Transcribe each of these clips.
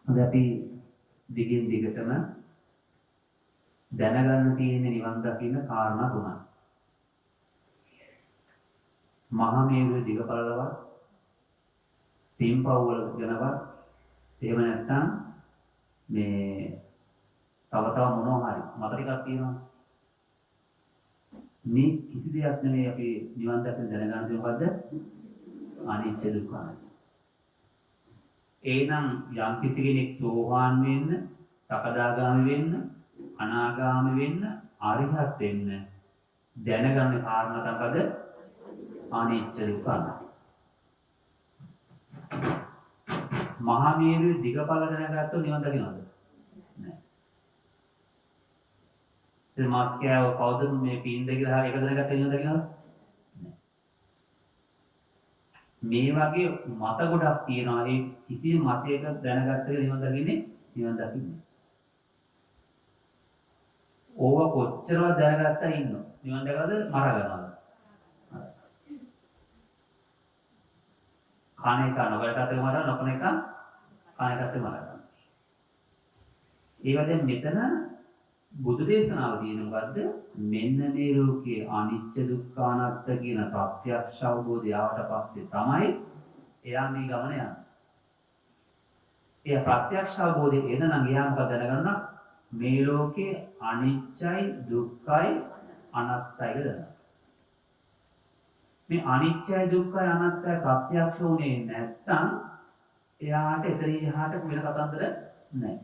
අද අපි දිගින් දිගටම දැනගන්න තියෙන නිවන් දකින්න කාරණා තුනක්. මහා මේරුවේ දිග පළලවත්, පින්පව් වල ගැනවත්, එහෙම නැත්නම් මේ තව මොනවා හරි මත ටිකක් තියෙනවා. මේ කිසි දෙයක් නෙමෙයි අපි නිවන් දකින්න දැනගන්න තියෙන්නේ මොකද්ද? අනිත්‍ය දුක්ඛ අනාත්ම. එහෙනම් යම් කිසි කෙනෙක් සෝවාන් වෙන්න, සකදාගාමි වෙන්න, අනාගාමි වෙන්න, අරිහත් වෙන්න දැනගන්න කාරණා තමයි අනිත්‍ය දුක්ඛ අනාත්ම. මහා මේරුවේ දිගපළ දැනගත්තොත් නිවන් දකින්නවද? නෑ. ඒ මාස්කයාව කවුද මේ පින්ද කියලා එක දැනගත්ත නිවන් දකින්නවද? නෑ. මේ වගේ මත ගොඩක් තියෙනවා. ඒ කිසිම මතයක දැනගත්ත නිවන් දකින්නේ. ඕව කොච්චරවත් දැනගත්තා ඉන්නවා. නිවන් දැකලාද මර ගන්නවා. කන එක නොකලකට මර නොකන එක කනකට මරනවා. ඒ වගේ මෙතන බුදු දේශනාව තියෙන මොකද්ද? මෙන්න මේ ලෝකයේ අනිත්‍ය දුක්ඛ අනාත්ම කියන ප්‍රත්‍යක්ෂ අවබෝධය ආවට පස්සේ තමයි එයා මේ ගමන යන්නේ. ඒ ප්‍රත්‍යක්ෂ අවබෝධය එනනම් එයා මොකද දැනගන්න? මේ ලෝකයේ අනිත්‍යයි දුක්ඛයි අනාත්තයි කියලා. මේ අනිත්‍යයි දුක්ඛයි අනාත්තයි ප්‍රත්‍යක්ෂ වුණේ නැත්නම් එයාට එතනින් එහාට වෙන කතන්දර නැහැ.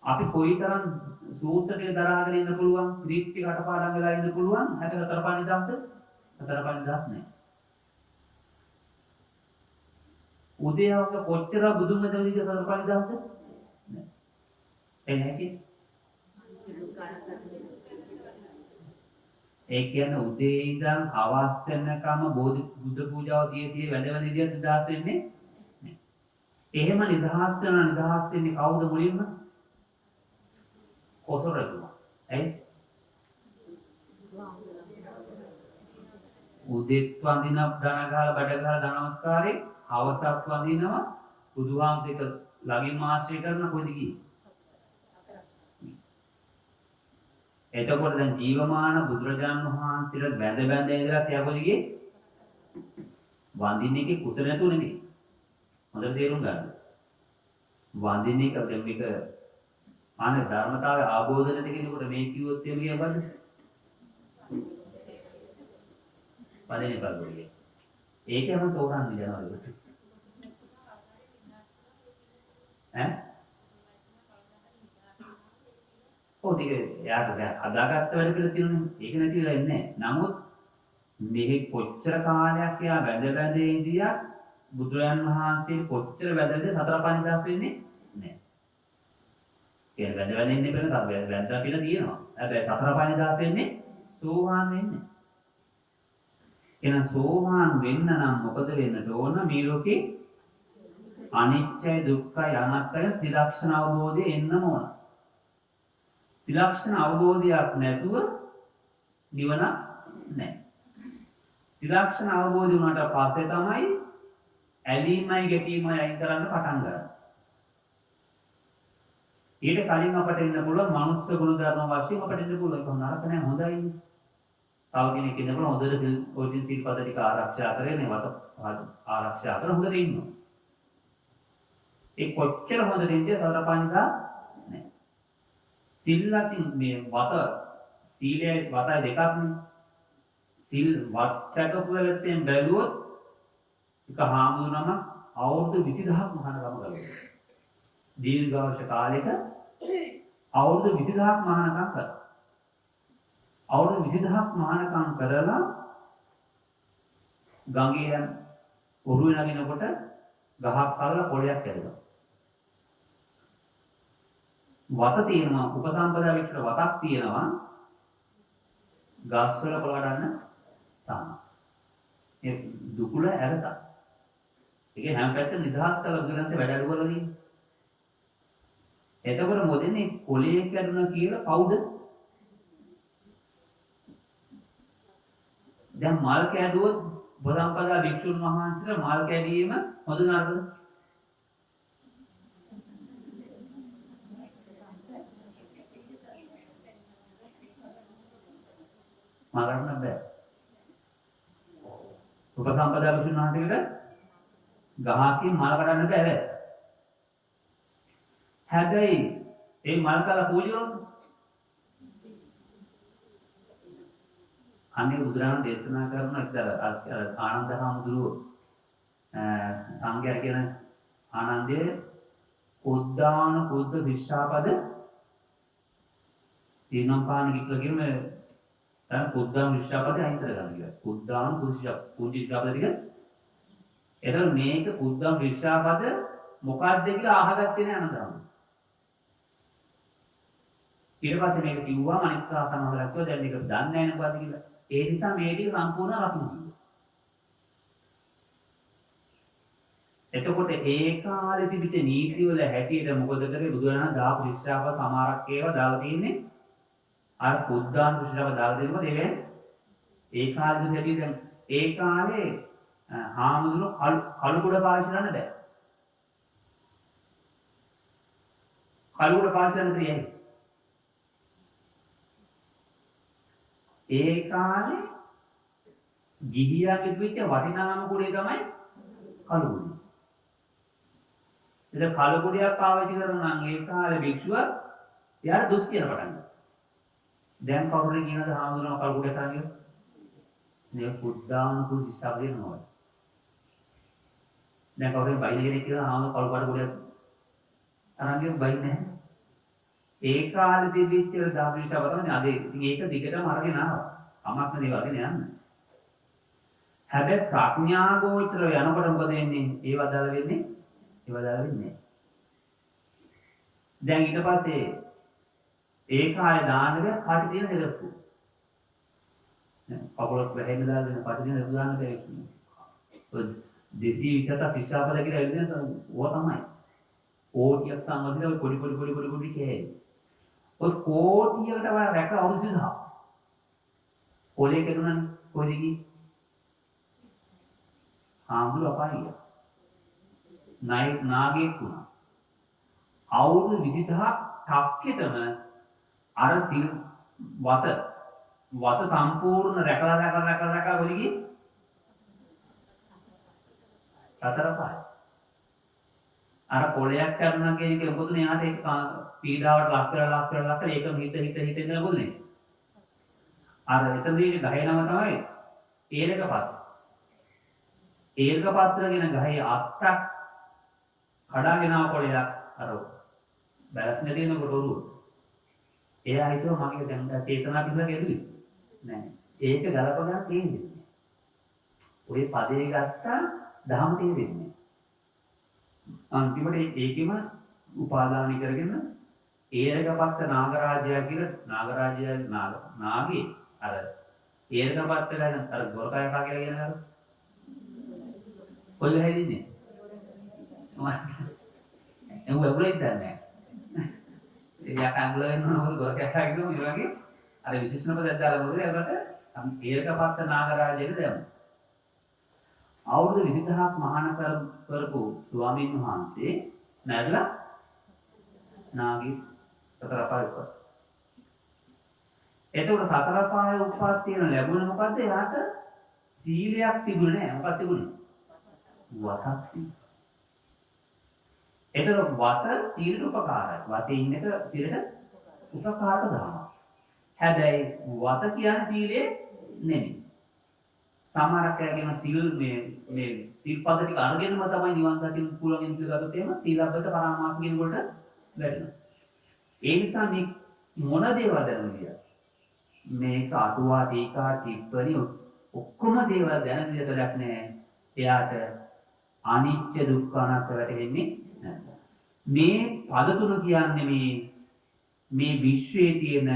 අපි කොයිතරම් සූත්‍රයේ දරාගෙන ඉන්න පුළුවන්, ත්‍රිපිටක කටපාඩම් වෙලා ඉන්න පුළුවන්, 64 පණි දාස්ද? 4 පණි දාස් නැහැ. උදේවක කොච්චර බුදුන් වහන්සේ 4 පණි දාස්ද? නැහැ. එන්නේ ඒ කියන්නේ උදේ ඉඳන් හවස් වෙනකම් බුද්ධ පූජාව තියේ වැඩ විදියට නිදහස් වෙන්නේ නැහැ. එහෙම නිදහස් වෙන්නේ කවුද මුලින්ම? කොසල් රජුමා. ඇයි? උදේත් වඳින ධන ගහලා බඩ ගහලා ධන නමස්කාරේ, හවසත් වඳිනවා බුදුහාමුදුරේක ළඟින් ආශ්‍රය කරන කොයිද ගියේ? එතකොට දැන් ජීවමාන බුදුරජාණන් වහන්සේලා බැඳ ඉඳලා තියාගොඩ ගියේ වඳින එකේ කුසල නැතුව නෙමෙයි. හොඳට තේරුම් ගන්න. වඳින එක දැන් මේක අනේ ධර්මතාවය ආબોධ නැති කෙනෙකුට මේ කිව්වොත් එහෙම කියවද? වඳින බලුවේ. ඒකම තෝරන්නේ යනවලු. ඈ? ඔතික යාට දැන් හදාගත්ත වැඩ පිළිවෙල තියෙනනේ. ඒක නැති වෙලා ඉන්නේ නැහැ. නමුත් මෙහි කොච්චර කාලයක් යා වැඳ ඉඳියා බුදුරයන් වහන්සේ කොච්චර වැඳද 4 පණි දාස් වෙන්නේ නැහැ. ඒ වැඳ ඉන්නේ බැලුවම වැඳලා පිළ තියෙනවා. හැබැයි 4 පණි දාස් වෙන්නේ සෝවාන් වෙන්නේ. එහෙනම් සෝවාන් වෙන්න නම් මොකද වෙන්නට ඕන? මේ ලෝකේ අනිත්‍යයි දුක්ඛයි අනාත්තයි ත්‍රිලක්ෂණ අවබෝධය එන්නම ඕන. ත්‍රිලක්ෂණ අවබෝධයක් නැතුව නිවන නැහැ. ත්‍රිලක්ෂණ අවබෝධය වුණාට පස්සේ තමයි ඇලීමයි ගැටීමයි අයින් කරන්න පටන් ගන්න. ඊට කලින් අපට ඉන්න පුළුවන් මනුස්ස ගුණ ධර්ම වශයෙන් අපට ඉන්න පුළුවන්. ඒක නරක නෑ, හොඳයි. තව කෙනෙක් ඉන්න පුළුවන් හොඳට සිල්පද ටික ආරක්ෂා කරගෙන වත ආරක්ෂා කරන හොඳට ඉන්නවා. ඒ කොච්චර හොඳට ඉඳිය සතරපන්දා නෑ. සිල්ලකින් මේ වත සීලය වතයි දෙකක් නේ. සිල් වත්තක පුරලෙන් බැලුවොත් එක හාමුදුරුවම අවුරුදු 20000ක් මහානකම කළා. දීර්ඝාෂ කාලයක අවුරුදු 20000ක් මහානකම් කළා. අවුරුදු 20000ක් මහානකම් කරලා ගඟේ යන උරුවේ නගිනකොට ගහක් කල්ලා පොළයක් ඇදුවා. වත තියෙනවා, උපසම්පදා වික්ෂර වතක් තියෙනවා. ගස් වල පොළ ගන්න තමයි. ඒ දුකුල ඇරතා. ඒකේ හැම පැත්තෙම නිදහස් කරලා බුදුරන්සේ වැඩ අඩු කරලා තියෙනවා. එතකොට මොදෙන්නේ කොළයක් කැඩුනා කියලා කවුද? දැන් මල් කැඩුවොත් බොසම්පදා භික්ෂුන් වහන්සේලා මල් කැඩීම හොඳ නරකද? මල් කඩන්න බෑ. උපසම්පදා භික්ෂුන් වහන්සේකට ගහකින් මල් කඩන්න බෑ. හැබැයි ඒ මල් කඩලා පූජා කරනවා. අනේ බුදුරජාණන් දේශනා කරන ආනන්ද හාමුදුරුවෝ සංඝයා කියන ආනන්දයේ උද්දාන කුද්ද විශ්වාපද තීනම් පාන කිව්ලා කියන දැන් උද්දාන විශ්වාපද අයින් කරගන්න කියලා. උද්දාන කුද්ද විශ්වාපද ටික. එතකොට මේක උද්දාන විශ්වාපද මොකක්ද කියලා අහගත්තේ නෑ අනදාම. ඊට පස්සේ මේක කිව්වම අනිත් සාසනවලට කිව්වා දැන් මේක දන්නේ නැහැ නේ මොකද්ද කියලා. ඒ නිසා මේ ටික සම්පූර්ණ රකින්න. එතකොට ඒ කාලේ තිබිච්ච නීති වල හැටියට මොකද කරේ බුදුරජාණන් දාපු ශික්ෂාප සමහරක් ඒවා දාලා තින්නේ අර පුද්දාන ශික්ෂාප දාලා දෙනකොට ඒ කාලේ හැටියට දැන් ඒ කාලේ හාමුදුරුවෝ කළු කුඩ පාවිච්චි කරන්න බෑ. කළු කුඩ පාවිච්චි කරන්න බැහැ. ඒ කාලේ ගිහියන් ඉදිරිච්ච වටිනාම කුඩේ තමයි කළු කුඩේ. ඉතින් කළු කුඩයක් පාවිච්චි කරනවා නම් ඒ කාලේ භික්ෂුව එයාට දුස් කියන පටන් ගන්නවා. දැන් කවුරුරේ කියනද හාමුදුරුවෝ කළු කුඩේ තාන්නේ? මේ පුද්දාන කුඩ ඉස්සාව දෙනවා. දැන් කවුරුරේ බයින කෙනෙක් කියලා හාමුදුරුවෝ කළු කුඩයක් අරන් බයින්නේ නැහැ. ඒ කාලේ තිබිච්ච දාර්ශනිකව තමයි අද ඉතින් ඒක දිගටම අරගෙන ආවා. අමක් නෙවෙයි වගේ යන්න. හැබැයි ප්‍රඥා ගෝචර යනකොට මොකද වෙන්නේ? ඒව අදාළ වෙන්නේ නැහැ. දැන් ඊට පස්සේ ඒ කාලේ දාන්නේ කාටි තියෙන දෙලප්පු. කවුරුත් වැහෙන්න දාගෙන කාටි තියෙන දෙලප්පු දාන්න බැහැ. 227 පිස්සාපද කියලා එළිදෙන ඕවා තමයි. කෝටියක් සම්බන්ධව පොඩි කෑයි. ඔය කෝටියකට වඩා රැක අවුරුදු 1000. කොලේ කෙරුණානේ කොහෙද ගියේ? ආඹුල අපායිය. නාගයෙක් වුණා. අවුරුදු 20000ක් ටක්කෙටම අර වත සම්පූර්ණ රැකලා ගොලිගි හතරපහයි. අර කොලයක් කරනවා කියන එක මොකදනේ යාට ඒක පීඩාවට ලක් කරලා ඒක හිත ඉඳලා මොකදනේ අර එතනදී ගහේ නම තමයි ඒරකපත්‍රගෙන ගහේ අත්තක් කඩාගෙන ආව කොලයක් අර බැලස්නේ තියෙනකොට උරුව එයා හිතුවා මගේ දැන් චේතනා පිටලා ගැදුවේ නෑ ඒක ගලපගන්න තියෙන්නේ ඔය පදේ ගත්තා දහම තේරෙන්නේ අන්තිමට ඒකෙම උපාදාන කරගෙන ඒරකපත්ත නාගරාජයා කියලා නාගේ අර ඒරකපත්ත ගැන අර ගොරකයකා කියලා කියන අර කොල්ල හැදින්නේ එහු වගුලෙක් දන්නේ එයා කංගුල වෙනවා ගොරකයකා කියනවා මේ වගේ අර විශේෂණ පදයක් දාලා මොකද ඒකට ඒරකපත්ත නාගරාජයාට දැම්මා අවුරුදු 20000ක් මහාන කරපු ස්වාමීන් වහන්සේ නැරලා නාගී සතර පාය උපත්. එතකොට සතර පාය උපත්තියන ලැබුණේ මොකද්ද? එයාට සීලයක් තිබුණේ නැහැ. මොකක්ද තිබුණේ? වතක් තිබුණා. එතකොට වත සීලට උපකාරයි. වතේ ඉන්න එක සීලට උපකාරක ධර්ම. හැබැයි වත කියන්නේ සීලේ නෙමෙයි. සමහරක් අය කියන සීල් මේ සීල්පද ටික අරගෙනම තමයි නිවන් දකින්න පුළුවන් කියලා ගත්තොත් එහෙම සීලබ්බත පරාමාස කියන කොට වැඩිනවා. ඒ නිසා මේ මොන දේවල් දැනුමිය මේක අටුවා ටීකා ටිප්පණි ඔක්කොම දේවල් දැන විදිහටක් නෑ. එයාට අනිත්‍ය දුක්ඛ අනාත්ම වැටෙන්නේ නැහැ. මේ පද තුන කියන්නේ මේ විශ්වයේ තියෙන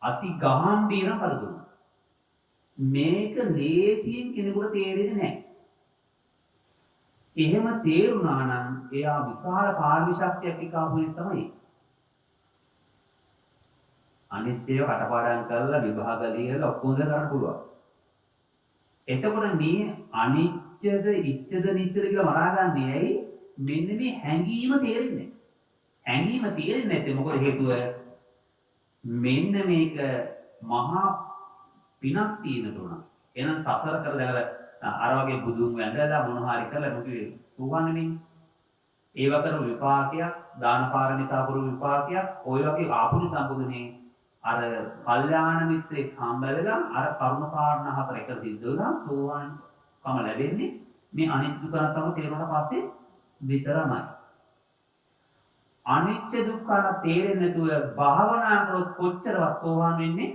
අති ගාම්භීර පද තුන. මේක ලේසියෙන් කෙනෙකුට තේරෙන්නේ නැහැ. එහෙම තේරුණා නම් එයා විශාල පාරමී ශක්තියක් එක්කාපුනේ තමයි. අනිත් ඒවා කටපාඩම් කරලා විභාග ලියලා ඔක්කොම කරන්න පුළුවන්. එතකොට මේ අනිත්‍යද ඉච්ඡද නිච්ඡද කියලා මරාගන්නේ ඇයි? මෙන්න මේ හැඟීම තේරෙන්නේ. හැඟීම තේරෙන්නේ නැත්නම් මොකද හේතුව? මෙන්න මේක මහා පිනක් තියෙන උනා. එහෙනම් සසර කරලා අර වගේ බුදුන් වැඳලා මොන හරි කරලා මොකද සෝවාන්නේ. ඒව කරු විපාකයක් දාන පාරමිතා පුරු විපාකයක් ඔය වගේ ආපුනි සම්බුදුනේ අර කල්යාණ මිත්‍රෙක් හම්බ වෙලා අර කරුණ කාරණා හතර එක සිද්ධ වුණා සෝවාන් කම ලැබෙන්නේ මේ අනිත්‍ය දුක්ඛ තම තේරුණාට පස්සේ විතරමයි. අනිත්‍ය දුක්ඛ තේරෙන්නේ නැතුව භාවනා කරොත් කොච්චරවත් සෝවාන් වෙන්නේ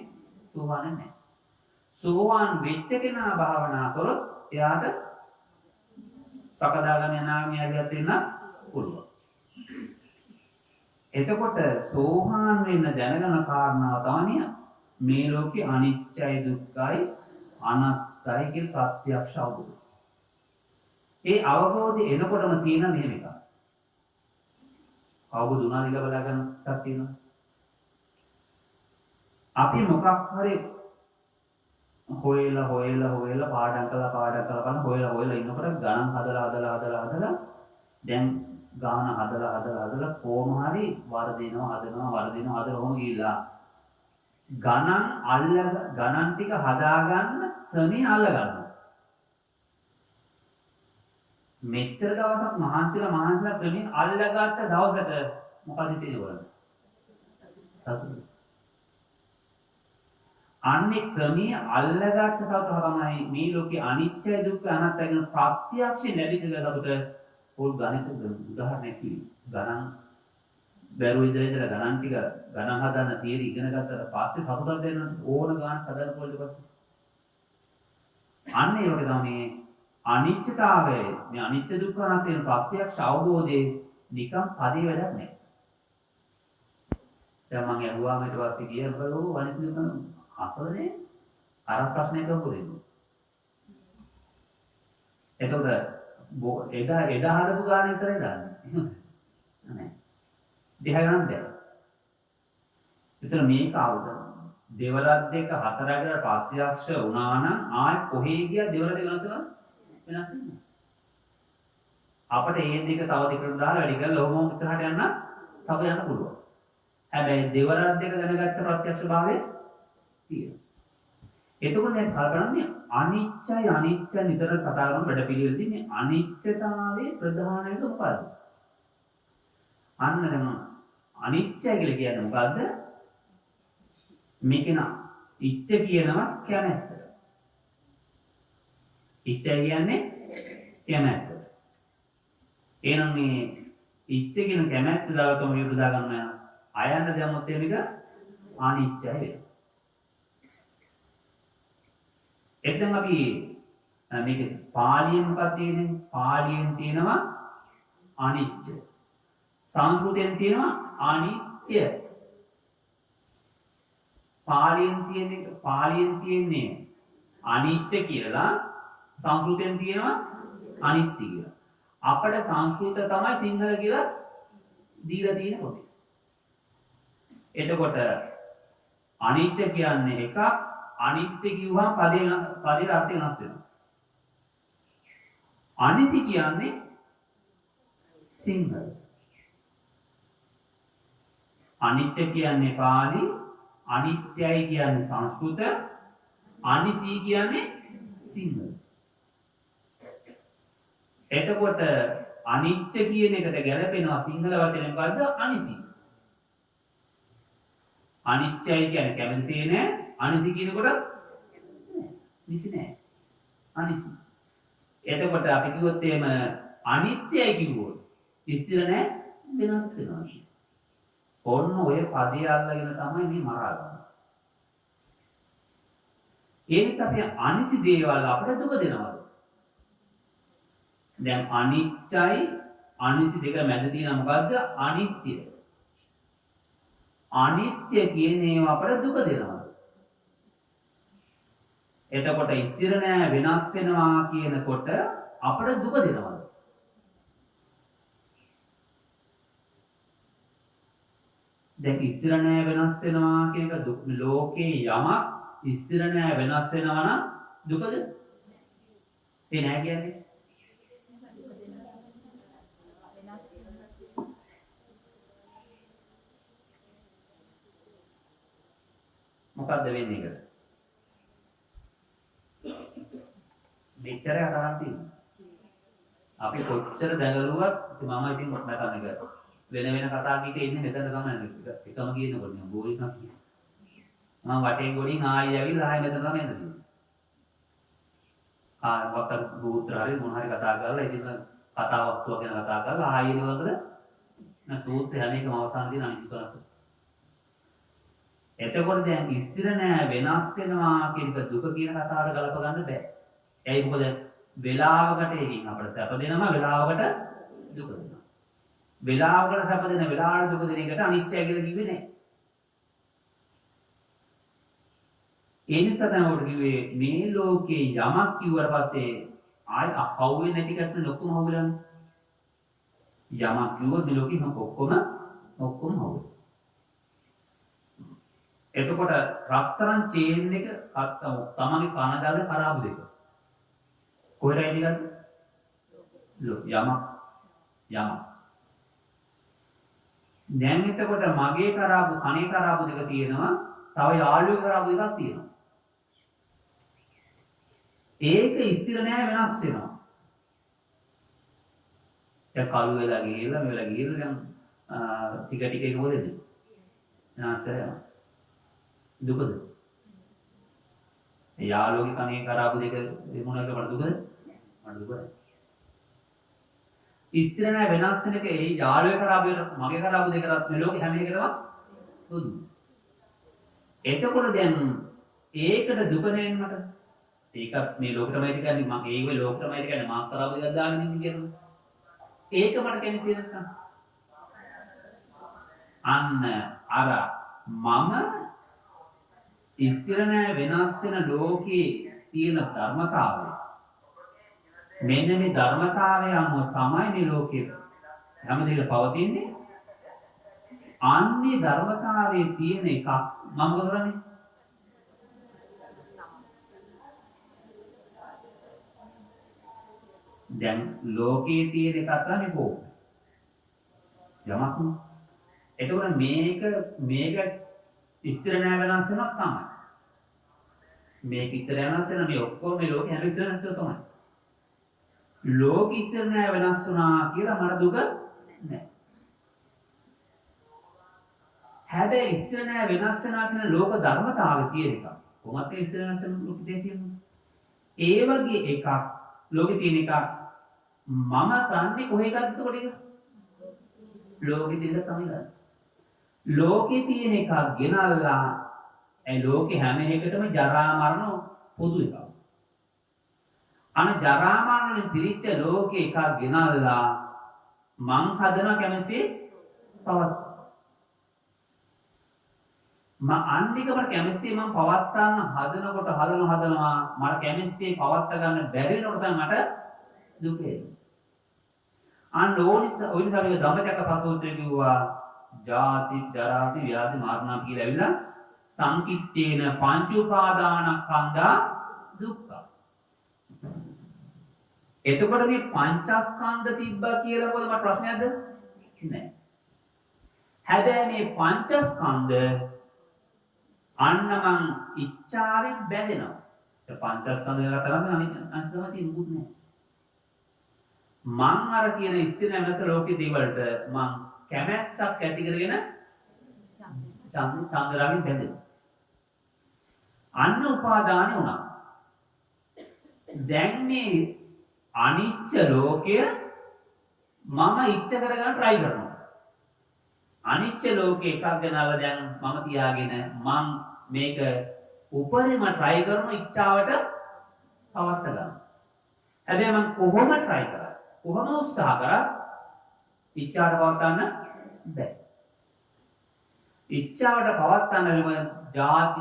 සෝවාන් නැහැ. සෝවාන් වෙච්ච කෙනා භාවනා කරොත් එයාට සකදාගාමී අනාගාමී ආදියත් වෙන්න පුළුවන්. එතකොට සෝවාන් වෙන්න දැනගන කාරණාව තමයි මේ ලෝකේ අනිත්‍යයි දුක්ඛයි අනාත්තයි කියන ප්‍රත්‍යක්ෂ අවබෝධය. ඒ අවබෝධය එනකොටම තියෙන මෙහෙම එකක්. අවබෝධ වුණා කියලා බලා ගන්න එකක් තියෙනවා. අපි මොකක් හරි හොයලා පාඩම් කළා බලන හොයලා ඉන්නකොට ගණන් හදලා දැන් ගාන හදලා කොහොම හරි වර්ධිනවා ඔහොම ගිහිල්ලා ගණන් ටික හදාගන්න ක්‍රමී අල්ලගන්නවා. මෙච්චර දවසක් මහන්සිලා ක්‍රමී අල්ලගත්ත දවසට මොකද තියෙන්නේ? අන්නේ ක්‍රමී අල්ලගත්ත සතුට තමයි මේ ලෝකේ අනිත්‍ය දුක්ඛ අනාත්ම කියන ප්‍රත්‍යක්ෂ ලැබිච්ච දවසට පොල් ගණිත උදාහරණයක් කිව්වේ. ගණන් බැරුව ඉඳලා ගණන් ටික ගණන් හදන්න තියරි ඉගෙන ගත්තට පස්සේ සතුටක් දැනෙනවා ඕන ගණන් හදන්න පුළුවන් පස්සේ. අන්න ඒ වගේ තමයි අනිත්‍යතාවය මේ අනිත්‍ය දුක්ඛ අනාත්ම කියන ප්‍රත්‍යක්ෂ අවබෝධයේ නිකම් පදේ වැඩක් නැහැ. දැන් මම අහුවා ඊට පස්සේ කියනකොට අනිත්‍ය දුක්ඛ අසලනේ අර ප්‍රශ්නයක පුරේනවා. එතකොට එදා හදපු ගාන විතරයි දාන්නේ. නෑ. දෙහ ගණන් දෙක. ඒතර මේක ආවද? දෙවලක් දෙක හතරකට ප්‍රත්‍යක්ෂ වුණා නම් ආයි කොහේ ගියා දෙවල දෙක වෙනස් වෙනවා. අපිට ඒ දෙක තව දෙකකට දාලා වැඩි කරලා ඔහොම ඉස්සරහට යන්න තව යන්න පුළුවන්. හැබැයි දෙවලක් දෙක දැනගත්ත ප්‍රත්‍යක්ෂ භාවය තියෙනවා. එතකොට දැන් කල්පනාන්නේ අනිත්‍ය නිතර කතා කරන වැඩ පිළිවෙලදී මේ අනිත්‍යතාවයේ ප්‍රධාන එක මොකද්ද? අන්න දැන් අනිත්‍ය කියලා කියන්නේ මොකද්ද? මේක නා ඉච්ඡ කියනවා කැමැත්ත. ඉච්ඡ කියන්නේ කැමැත්ත. එහෙනම් මේ ඉච්ඡ කියන කැමැත්ත දාලා තමයි උදා ගන්න අයන්න දැම්මොත් මේක අනිත්‍යයි වෙනවා. එතෙන් අපි මේක පාලියෙන් මොකක්ද තියෙන්නේ? පාලියෙන් තියෙනවා අනිත්‍ය. සංස්කෘතයෙන් තියෙනවා අනිත්‍ය. පාලියෙන් තියෙන්නේ අනිත්‍ය කියලා සංස්කෘතයෙන් තියෙනවා අනිත්‍ය කියලා. අපේ සංස්කෘත තමයි සිංහල කියලා දීලා තියෙන පොතේ. එතකොට අනිත්‍ය කියන්නේ එකක් අනිත්‍ය කිව්වම පදේ අර්ථය වෙනස් වෙනවා. අනිසි කියන්නේ සිංහල. අනිත්‍ය කියන්නේ පාලි, අනිත්‍යයි කියන්නේ සංස්කෘත, අනිසි කියන්නේ සිංහල. එතකොට අනිත්‍ය කියන එකට ගැලපෙනවා සිංහල වචනේ මොකද්ද? අනිසි. අනිත්‍යයි කියන්නේ කැමතිසේ නෑ. අනිසි කියනකොට නිසි නෑ. අනිසි. එතකොට අපි කිව්වොත් එහෙම අනිත්‍යයි කිව්වොත් ස්ථිර නෑ වෙනස් වෙනවා. ඔන්න ඔය පදේ අල්ලගෙන තමයි මේ මරාගන්නේ. ඒ නිසා අපි අනිසි දේවල් අපිට දුක දෙනවා. දැන් අනිත්‍යයි අනිසි දෙක මැද තියෙන මොකද්ද? අනිත්‍ය. අනිත්‍ය කියන ඒවා අපිට දුක දෙනවා. එතකොට ස්ථිර නෑ වෙනස් වෙනවා කියනකොට අපිට දුක දෙනවා. දැන් ස්ථිර නෑ වෙනස් වෙනවා කියන එක ලෝකේ යමක් ස්ථිර නෑ වෙනස් වෙනවා නම් දුකද? ඒ නෑ කියන්නේ. මොකද්ද වෙන්නේ ඒක? එච්චර අරන් තියෙනවා. අපි කොච්චර දැඟලුවත් මම ඉතින් නැතන එක වෙන වෙන කතා කීටේ ඉන්නේ මෙතන තමයි එකම කියනකොට නේ බෝල් එකක් කියන්නේ. මම වටේ ගොඩින් ආයෙ ඇවිල්ලා ආයෙ මෙතන තමයි එන්නේ. වතර සූත්‍ර හරි මොන හරි කතා කරලා ඉතින් කතා වස්තුව ගැන කතා කරලා ආයෙ නේද නැ සූත්‍ර හැම එකම අවසන් දින අනිත් කරත්. එතකොට දැන් ස්ථිර නෑ වෙනස් වෙනවා කියන දුක කියන කතාවට ගලප ගන්න බෑ. ඒයි මොකද වෙලාවකට එකකින් අපිට සැප දෙනවා වෙලාවකට දුක දෙනවා. වෙලාවකට සැප දෙන වෙලාවට දුක දෙන එකට අනිත්‍යය කියලා කිව්වේ නෑ. ඒ නිසා තමයි ඔබට කිව්වේ මේ ලෝකේ යමක් කිව්වට පස්සේ ආයි අහුවේ නැති කටන ලොකුම හවුලන්නේ. යමක් කිව්වොත් මේ ලෝකෙ ඔක්කොම හවුල. එතකොට රත්තරන් චේන් එක තමන්ගේ කනගාල කරාබු දෙක. කොහෙද ඉඳිගන්නේ? යමක්. දැන් එතකොට මගේ කරාබු කනේ කරාබු දෙක තියෙනවා. තව යාළුවෙක් කරාබු එකක් තියෙනවා. ඒක ස්ථිර නෑ වෙනස් වෙනවා. දැන් කළු වෙලා ගිහලා දැන් ටික ටික ඒක මොකද වෙන්නේ? වෙනස් වෙනවා. දුකද? යාළුවගේ කනේ කරාබු දෙක මොනවද මට දුකද? මට දුක නෑ. ස්ථිර නෑ වෙනස් වෙන එක ඒ යාළුවේ කරාබු මගේ කරාබු දෙකවත් මේ ලෝකෙ හැම එකකටම දුක. එතකොට දැන් ඒකට දුක නෑනේ මට. ඒකත් මේ ලෝකෙටමයි කියන්නේ මම ඒකේ ලෝකෙටමයි කියන්නේ මාක් කරාබු දෙකක් දාගෙන ඉන්නේ කියනවා. ඒක මට කැමති නැත්තම් අන්න අර මම ස්ථිර නෑ වෙනස් වෙන ලෝකේ තියෙන ධර්මතාවය මෙන්න මේ ධර්මතාවය අනුව තමයි මේ ලෝකේ හැමදේම පවතින්නේ. අන්නේ ධර්මතාවයේ තියෙන එකක් මම මොකද කරන්නේ? දැන් ලෝකයේ තියෙන එකක් තමයි බෝ. යමක්. එතකොට මේක ස්ථිර නෑ වෙනස් වෙනක් තමයි. මේක ස්ථිර වෙනස් වෙන මේ ඔක්කොම මේ ලෝකේ හැම ස්ථිර වෙනස් තමයි. ලෝක ස්ථිර නෑ වෙනස් වුණා කියලා මට දුක නෑ. හැබැයි ස්ථිර නෑ වෙනස් වෙනවා කියන ලෝක ධර්මතාවය තියෙන එක. කොහොමද ඒ ස්ථිර වෙනස් වෙන ලෝකෙ තියෙන්නේ? ඒ වගේ එකක් ලෝකෙ තියෙන එකක් මම ගන්නෙ කොහේකද එතකොට ඒක? ලෝකෙ තියෙන තමයි ගන්න. ලෝකේ තියෙන එකක් ගෙනල්ලා ඒ ලෝකේ හැම එකටම ජරා මරණ පොදු එකක්. අන ජරා මරණයෙන් පිරිච්ච ලෝකේ එකක් ගෙනල්ලා මං හදන කැමැසි පවත්. අන්නිකමට කැමැසි මං පවත්තන්න හදනකොට හදනවා මට කැමැසි පවත්ත ගන්න බැරි වෙනකොට තමයි මට දුක එන්නේ. අන්න ඕනිස මේක ධම්මචක්ක පසෝත්‍රය කිව්වා ජාති ජරාති ව්‍යාධි මරණ කියලා ඇවිල්ලා සංකිට්ඨේන පංච උපාදානස්කන්ධා දුක්ඛ. එතකොට මේ පංචස්කන්ධ තිබ්බා කියලා මොකද මට ප්‍රශ්නයක්ද? නෑ. හැබැයි මේ පංචස්කන්ධ අන්න මං ඉච්ඡාවෙන් බැඳෙනවා. ඒ පංචස්කන්ධය කතරම අනිත්‍යම තියෙන්නේ නෑ. මං අර කියන ස්ථිර නැවත ලෝකේ දේවල්ට මං කැමැත්තක් ඇති කරගෙන චන්දරාගෙන් බැඳෙනවා. අන්න උපාදානෙ වුණා. දැන් මේ අනිච්ච ලෝකය මම ඉච්ඡ කරගන්න try කරනවා. අනිච්ච ලෝකේ එකක් ගනනලා දැන් මම තියාගෙන මං මේක උපරිම try කරන ඉච්ඡාවට පවත්ත ගන්න. හැබැයි මං කොහොම try කරා? කොහොම උත්සාහ කරා? ඉච්ඡාවට පවත්වන්න බැහැ. ඉච්ඡාවට පවත්වන්න වෙන ජාති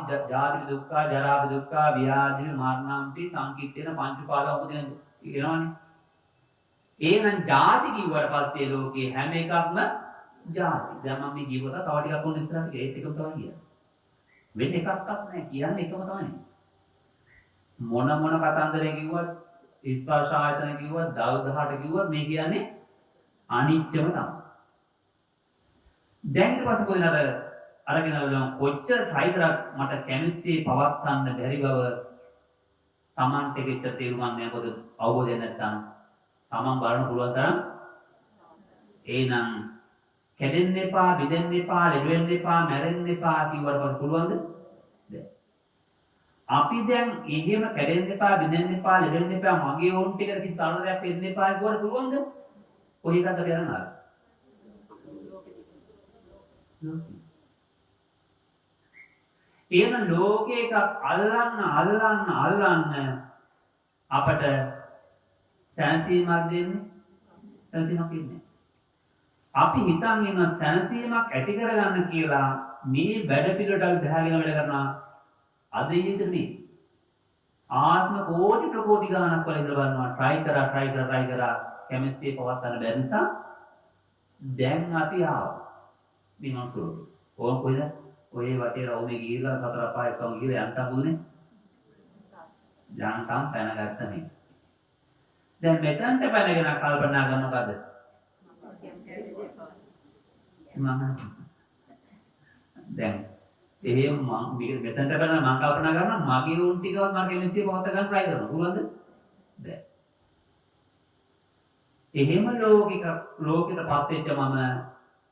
දුක්ඛ ජරා දුක්ඛ ව්‍යාධි මරණම්පි සංකිට්ඨේන පංච උපාදාන උපදින කියනවනේ. එහෙනම් ජාති කිව්වට පස්සේ ලෝකේ හැම එකක්ම ජාති. දැන් මම මේ ජීවිත තව ටිකක් උන් ඉස්සරහට ඒත් එකම තමයි කියන්නේ. වෙන එකක්වත් නැහැ කියන්නේ එකම තමයි. මොන කතන්දරේ කිව්වත් ස්පර්ශ ආයතන කිව්වත් දල් දහට කිව්වත් මේ කියන්නේ අනිත්‍යම තමයි. දැන් ඊට පස්සේ කොහෙන්ද අරගෙන ආවම කොච්චර try කරත් මට කැමැස්සේ පවත්වන්න බැරි බව Taman වෙච්ච තේරුමක් නෑ මොකද අවබෝධයක් නැත්නම් Taman බලන්න පුළුවන් තරම් එහෙනම් කැඩෙන්න එපා, බිඳෙන්න එපා, ලෙඩ වෙන්න එපා, මැරෙන්න එපා කියවට පුළුවන්ද? බැහැ. අපි දැන් එහෙම කැඩෙන්න එපා, බිඳෙන්න එපා, ලෙඩ වෙන්න එපා, මගේ ඕන් ටිකට කිසි තරණයක් වෙන්න එපා කියවට පුළුවන්ද? කොයි එකක්ද කරන්නේ? එහෙම ලෝකයක අල්ලන්න අපට සැනසීමක් දෙන්නේ සැනසීමක් ඉන්නේ. අපි හිතන් ඉන්න සැනසීමක් ඇති කරගන්න කියලා මේ වැඩ පිළිවෙලට බහගෙන වැඩ කරනවා. අද ඊටදී ආත්ම කෝටි ප්‍රකෝටි ගණනක් වල ඉඳලා බලනවා try කරා කැමැස්සිය පවත්වන්න බැරි නිසා දැන් අපි ආවා. මේ මනසෝ ඕන කොයිද? ඔය වටේ රවුමේ ගිහිල්ලා සතර අපායකම ගිහිල්ලා යන්තම් බුනේ. යන්තම් පැනගත්ත නේ. දැන් මෙතනට පැනගෙන කල්පනා කරනවද? දැන් එහෙම මම මෙතනට පැනලා මම කල්පනා කරනවා මගේ උන් ටිකවත් මම කැමැස්සිය පවත්ව ගන්න try කරනවා. පුළුවන්ද? බැහැ. එහෙම ලෝකෙටපත් වෙච්ච මම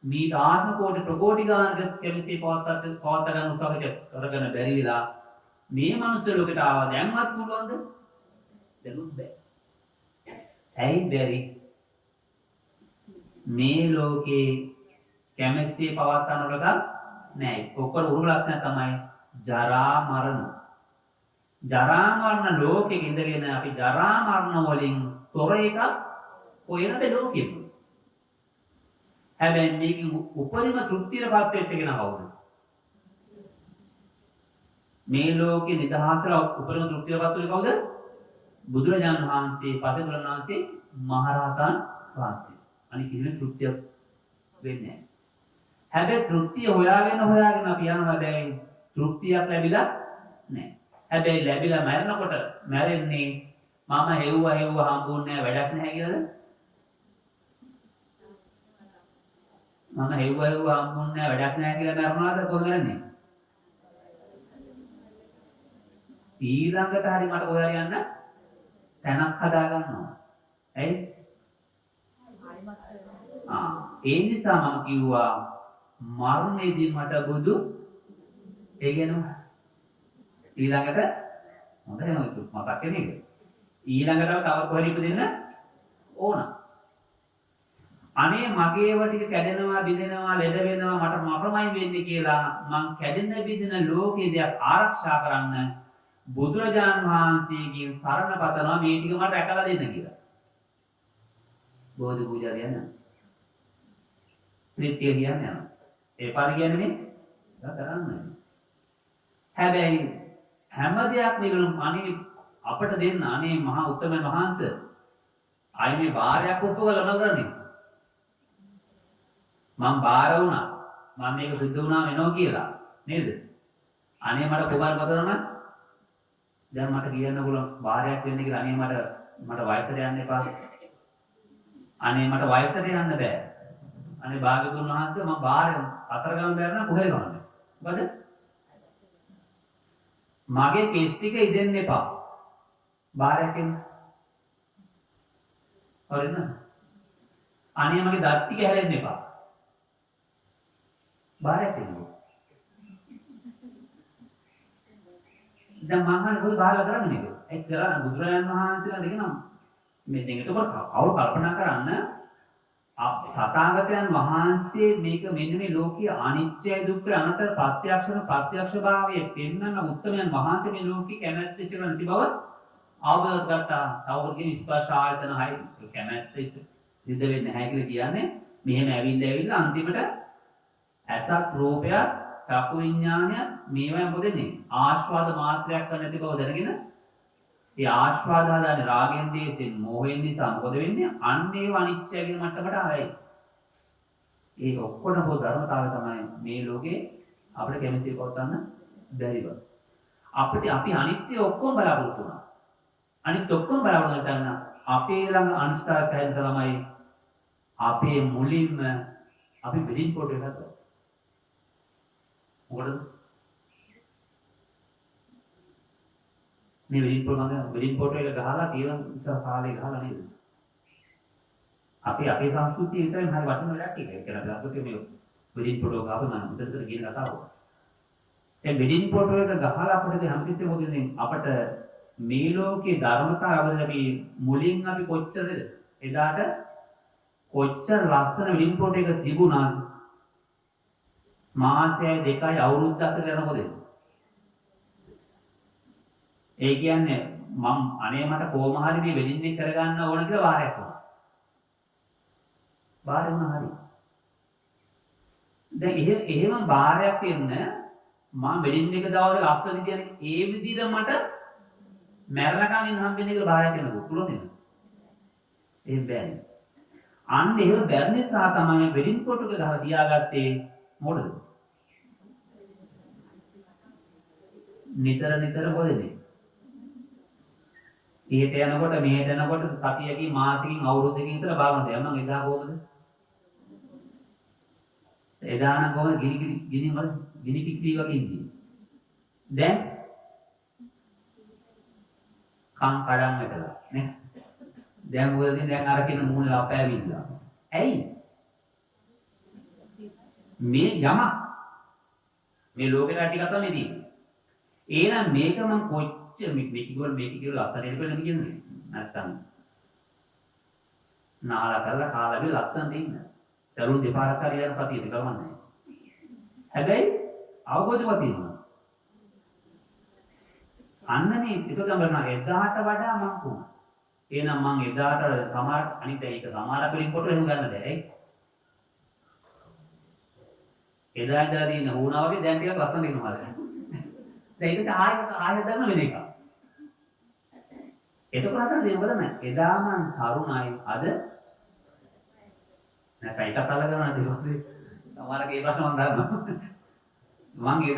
මේ ආත්ම කෝටි ප්‍රකෝටි ගානක කැමැස්සිය පවත්ව ගන්න උත්සාහ කරගෙන බැරි වෙලා මේ මනුස්ස ලෝකෙට ආවා. දැන්වත් පුළුවන්ද? දැනුත් බැහැ. ඇයි බැරි? මේ ලෝකේ කැමැස්සිය පවත්වන්න උලක නෑ. ඔක්කොම උරුම ලක්ෂණ තමයි ජරා මරණ. ජරා මරණ ලෝකෙක ඉඳගෙන අපි ජරා මරණ වලින් තොර එකක් කොහෙනද ලෝකෙ? හැබැයි මේක උපරිම තෘප්තියටපත් වෙච්ච කෙනා කවුද? මේ ලෝකේ නිදහසල උපරිම තෘප්තියටපත් වෙන්නේ කවුද? බුදුරජාණන් වහන්සේ, පසේ වහන්සේ, මහරහතන් වහන්සේ. අනික කිසිම තෘප්තියක් වෙන්නේ නැහැ. හැබැයි තෘප්තිය හොයාගෙන අපි යනවා දැන් තෘප්තියක් ලැබිලා නැහැ. හැබැයි ලැබිලා මැරෙනකොට මැරෙන්නේ මම හෙව්වා හම්බුන්නේ නැහැ වැඩක් නැහැ කියලාද? මම හෙව්වා හම්බුන්නේ නැහැ වැඩක් නැහැ කියලා මැරෙනවාද කොහොමද කරන්නේ? ඊළඟට හරි මට කොහේ යන්න තැනක් හදා ගන්නවා. ඇයි? ඒ නිසා මම කිව්වා මරණයේදී මට බුදු ඒ කියනවා ඊළඟට හොඳයි මතක් වෙන්නේ. ඊළඟට තව කොහෙද ඉපදෙන්න ඕන. අනේ මගේව ටික කැඩෙනවා, බිඳෙනවා, ලෙඩ වෙනවා, මට මරණමයි වෙන්නේ කියලා මං කැඩෙන බිඳෙන ලෝකයේ දෙයක් ආරක්ෂා කරන්න බුදුරජාණන් වහන්සේගෙන් සරණ පතනවා මේ ටික මට රැකලා දෙන්න කියලා. බෝධි පූජා කියන්නේ. ත්‍රිත්‍ය කියන්නේ. ඒ පාරි කියන්නේ කරන්නේ. හැබැයි හැම දෙයක් නිකන් අනේ අපට දෙන්න අනේ මහා උත්තම මහන්ස ආයි මේ බාරයක් ඔප්පු කරලා කරන්නේ. මම බාර වුණා. මම මේක සිද්ධ වුණා වෙනවා කියලා. නේද? අනේ මට කොබල් බතරන දැන් මට කියන්න පුළුවන් බාරයක් වෙන්න කියලා අනේ මට වයසට යන්න එපා. අනේ මට වයසට යන්න බෑ. අනේ භාග්‍යතුන් වහන්සේ මම බාරය අතර ගන්න බැර නම් කොහෙද ගන්නේ? මොකද? මගේ කේස් ටික ඉදෙන්න එපා. බාරයක් එන්න. හරිද? අනේ මගේ දත් ටික හැලෙන්න එපා. බාරයක් එන්න. දැන් මම අහන්නේ කොහොමද බාරලා කරන්නේ මේක? ඒ කරා බුදුරජාණන් වහන්සේලා දෙකනම් මේ දෙක එතකොට කවුරු කල්පනා කරන්න තථාගතයන් වහන්සේ මේක මෙන්න මේ ලෝකීය අනිත්‍යයි දුක්ඛයි අනතර ප්‍රත්‍යක්ෂ භාවයේ පෙන්වන උත්තමයන් වහන්සේ මේ ලෝකී කැමැත්ත ඉච්ඡ කරන බව අවබෝධ කරගත්තා. තවකගේ ස්පර්ශ ආයතන හයි කැමැත්ත සිද්ධ වෙන්නේ නැහැ කියලා කියන්නේ මෙහෙම ඇවිල්ලා අන්තිමට ඇසත් රූපය චක්කු විඥානය මේවා මොකදනේ ආස්වාද මාත්‍රයක් කරන්න නැති බව දැනගෙන ඒ ආස්වාද හදාන්නේ රාගෙන් දේශෙන් මොහෙන් නිසා මොකද වෙන්නේ අන්න ඒව අනිත්‍ය කියන මට්ටමට ආවයි. ඒක ඔක්කොම පොත ධර්මතාවය තමයි මේ ලෝකේ අපිට කැමැති පවත්න්න බැරිව. අපි අනිත්‍ය ඔක්කොම බලාපොරොත්තු වෙනවා. අනිත් ඔක්කොම බලාපොරොත්තු ගන්න අපේ ළඟ අනිස්ථාය පැහැදිලි තමයි අපේ මුලින්ම අපි බෙලින් කොට එකක්. මොකද මේ වෙඩින් ෆොටෝ එක ගහලා තියෙන ඉස්සර සාලේ ගහලා නේද? අපේ සංස්කෘතිය විතරයි හරි වටින වැඩක් ඒක. ඒක නේද? මේ වෙඩින් ෆොටෝ ගහපු මම උදේට කියන කතාව. ඒ වෙඩින් ෆොටෝ එක ගහලා අපිට හැමතිස්සෙම මොකදනේ අපට මේ ලෝකේ ධර්මතාවය අපි මුලින් අපි කොච්චරද එදාට කොච්චර ලස්සන වෙඩින් ෆොටෝ එක තිබුණාද මාසයයි දෙකයි අවුරුද්දක් යනකොට ඒ කියන්නේ මම අනේ මට කොහොම හරි මේ වෙඩින් එක කරගන්න ඕන කියලා වාරයක් වුණා. බාරෙම හරි. දැන් එහෙම බාරයක් එන්න මම වෙඩින් එක දවසේ ලස්සන කියන්නේ ඒ විදිහට මට මැරණකම් ඉන්න හම්බෙන්නේ කියලා බාරයක් එන්නකෝ පුළුවන් නේද? එහෙම බෑනේ. අන්න එහෙම බැරි නිසා තමයි වෙඩින් ෆොටෝ එක ගහලා තියාගත්තේ මොකටද? නිතර හොයන්නේ. ඊට යනකොට මෙහෙට යනකොට සතියකින් මාසෙකින් අවුරුද්දකින් විතර භාවනා දෙයක් මම එදා කොහොමද? එදා නම් කොහොමද ගිනි කික්ලි වගේ ඉන්නේ. දැන් කන් කඩන් වැටලා නේ. දැන් මොකද දැන් අර කියන මූණ අපෑවිලා. ඇයි? මේ ලෝකෙට ටිකක් තමයි තියෙන්නේ. එහෙනම් මේක මම කොච්චර මේක කියලා ලස්සනට වෙන්න කියන්නේ නැත්තම් නාලා කරලා කාලා බිල ලස්සනට ඉන්න. දරුවෝ දෙපාරක් හරි යන සතියද කරන්නේ. හැබැයි අවබෝධයක් තියෙනවා. අන්නනේ ඒක තමයි එදාට වඩා මං කොහොමද? එහෙනම් මං එදාට සමහර අනිත් ඒක සමහර අපිට කොට එහෙම ගන්න බෑ. ඇයි? එදා ඉඳලා තියෙන වුණා වගේ දැන් ටිකක් ලස්සන වෙනවා. දැන් ඒක ආයෙත් ගන්න වෙන එක. එතකොට අතන මොකද නැහැ. එදා මං තරුණයි අද නැත්නම් එක තල කරනවා ඊට පස්සේ සමහරක ඒ ප්‍රශ්න මම දන්නවා. මං ඒ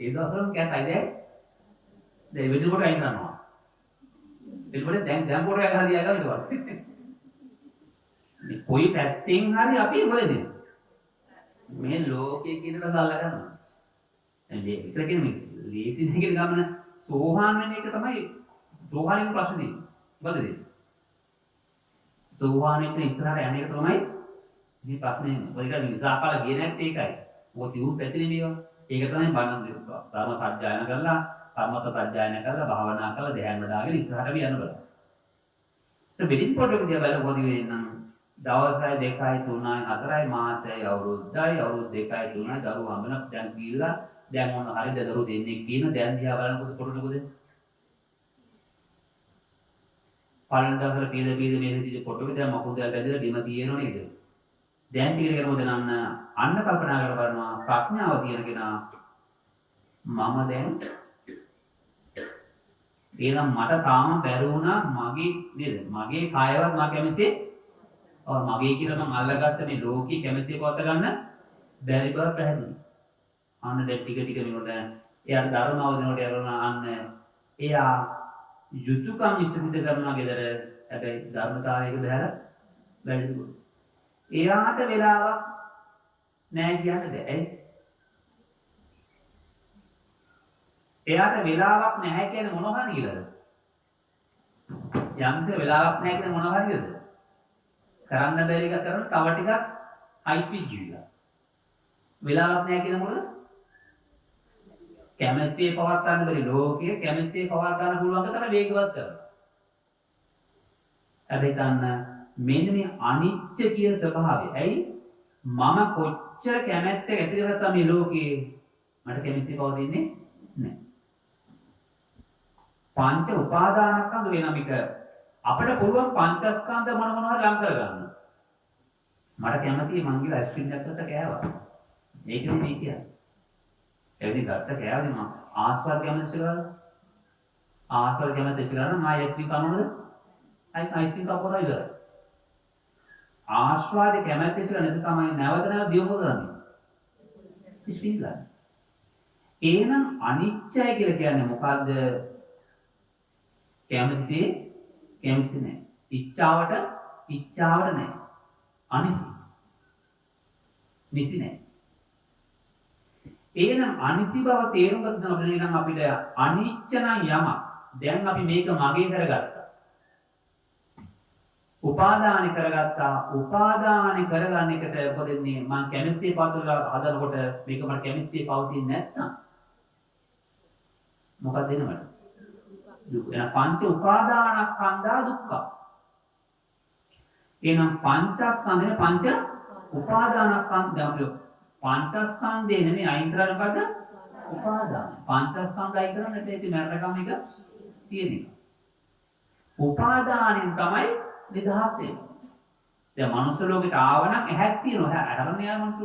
දවස්වල කැටයි දැන් වෙඩි කොට අයින් කරනවා. ඊට පස්සේ දැන් කොට ගහලා තියාගන්න ඊට පස්සේ. මේ කොයි පැත්තෙන් හරි අපි මොකද මේ ලෝකයේ කියන දල ගන්නවා. දැන් මේ විතර කියන්නේ ලීසි දෙකේ ගමන සෝහාන් වෙන එක තමයි සෝහානින් ප්‍රශ්නේ. මොකද ඒ? සෝහානෙට ඉස්සරහට යන එක තමයි මේ ප්‍රශ්නේ. ඔය එක විසාකාල ගියේ නැත්තේ ඒකයි. මොකද තියුම් පැතිලි මේවා. ඒක තමයි බණන් දෙස්වා. ධර්ම සත්‍යයන කරලා, කර්මත සත්‍යයන කරලා, භාවනා කරලා ධ්‍යාන වඩාගෙන ඉස්සරහට යන්න බෑ. ඒ වෙඩින් ෆොටෝ එක දිහා බලලා මොකද වෙන්නේ? දවසයි 2යි 3යි 4යි මාසයි අවුරුද්දයි අවුරුදු 2යි 3යි දරුවෝ හම්බෙන දැන් ගිහිල්ලා දැන් මොන හරිද දරුවෝ දෙන්නේ කියන දැන් දිහා බලනකොට කොටනකොද පළවෙනි දවසට පීද මේ විදිහට ෆොටෝ එක දැන් මකුල් දැල් බැදලා ඩිම තියෙනව නේද දැන් ටික කරනකොට අන්න කල්පනා කරනවා ප්‍රඥාව තියෙන කෙනා මම දැන් එහෙනම් මට තාම බැරි වුණා මගේ නේද මගේ කායවත් මා කැමසේ මගේ කියලා මම අල්ලගත්ත මේ ලෝකී කැමැති පවත ගන්න බැරි බව පැහැදිලි. අන්න දැන් ටික මේකට එයාට ධර්ම අවදිනකොට යනවා අන්න එයා යුතුයකම් ඉෂ්ට සිද්ධ කරනවා ගෙදර හැබැයි ධර්මතාවයක බහැලා වැඩිදුර. එයාට වෙලාවක් නැහැ කියන්න බෑ. එයාට වෙලාවක් නැහැ කියන්නේ මොනවා හරි කියලාද? යම්සේ වෙලාවක් නැහැ කියන්නේ මොනවා හරිද? කරන්න බැරි එක කරන තව ටිකක් හයි ස්පීඩ් ගිහිලා. වෙලාවක් නැහැ කියන මොකද? කැමැස්සියේ පවත් ගන්න බැරි ලෝකයේ කැමැස්සියේ පවත් ගන්න පුළුවන් තරම වේගවත් කරනවා. හැබැයි ගන්න මෙන්න මේ අනිත්‍ය කියන ස්වභාවය. ඇයි? මම කොච්චර කැමැත්ත ඇති කරගත්තා මේ ලෝකයේ මට කැමැස්සියේ පවතින්නේ නැහැ. පංච උපාදානස්කන්ධ වෙනම එක අපිට පුළුවන් පංචස්කන්ධ මොන හරි ලං කරගන්න. මට කැමතියි මං ගිහලා අයිස්ක්‍රීම් එකක් ගත්ත කෑවා. මේකනේ මේ කියන්නේ. එවිදි ගත්ත කෑවනේ මම ආස්වාද කැමති ඉස්සරහට. ආස්වාද කැමති ඉස්සරහට මම අයිස්ක්‍රීම් කනවද? අයිස්ක්‍රීම් කපුවා ඉවරයි. ආස්වාද කැමති ඉස්සරහ නැති තමයි නැවත දියුම කරන්නේ. ඉස්පින්ලා. එහෙනම් අනිත්‍යය කියලා කියන්නේ මොකද්ද? කැමතිසේ කැමති නැහැ. ඉච්ඡාවට නැහැ. අනිසි. නිසි නැහැ. එහෙනම් අනිසි බව තේරුම් ගන්න නම් අපිට අනිච්ච නම් යම දැන් අපි මේක මගේ කරගත්තා. උපාදාන කරගත්තා. උපාදාන කරගන්න එකට උපදින්නේ මම කැමිස්ට්‍රි පාත්‍රය හදනකොට මේක මට කැමිස්ට්‍රි පවතින්නේ නැත්නම් මොකක්ද වෙනවද? දුක. එහෙනම් පංච උපාදානස්කන්ධා දුක්ඛ. එහෙනම් පංචස්කන්ධේ පංච උපාදානස්කන්ධ පංචස්කන්ධේ නෙමෙයි අයින් කරන්නේ මොකද්ද? උපාදාන. පංචස්කන්ධ අයින් කරන්නේ නැත්නම් ඉතින් මරණකම එක තියෙනවා. උපාදානෙන් තමයි නිදහස් වෙන්නේ. දැන් මනුස්ස ලෝකෙට ආවනම් ඇහක් තියෙනවා. ඇහරම යා මනුස්ස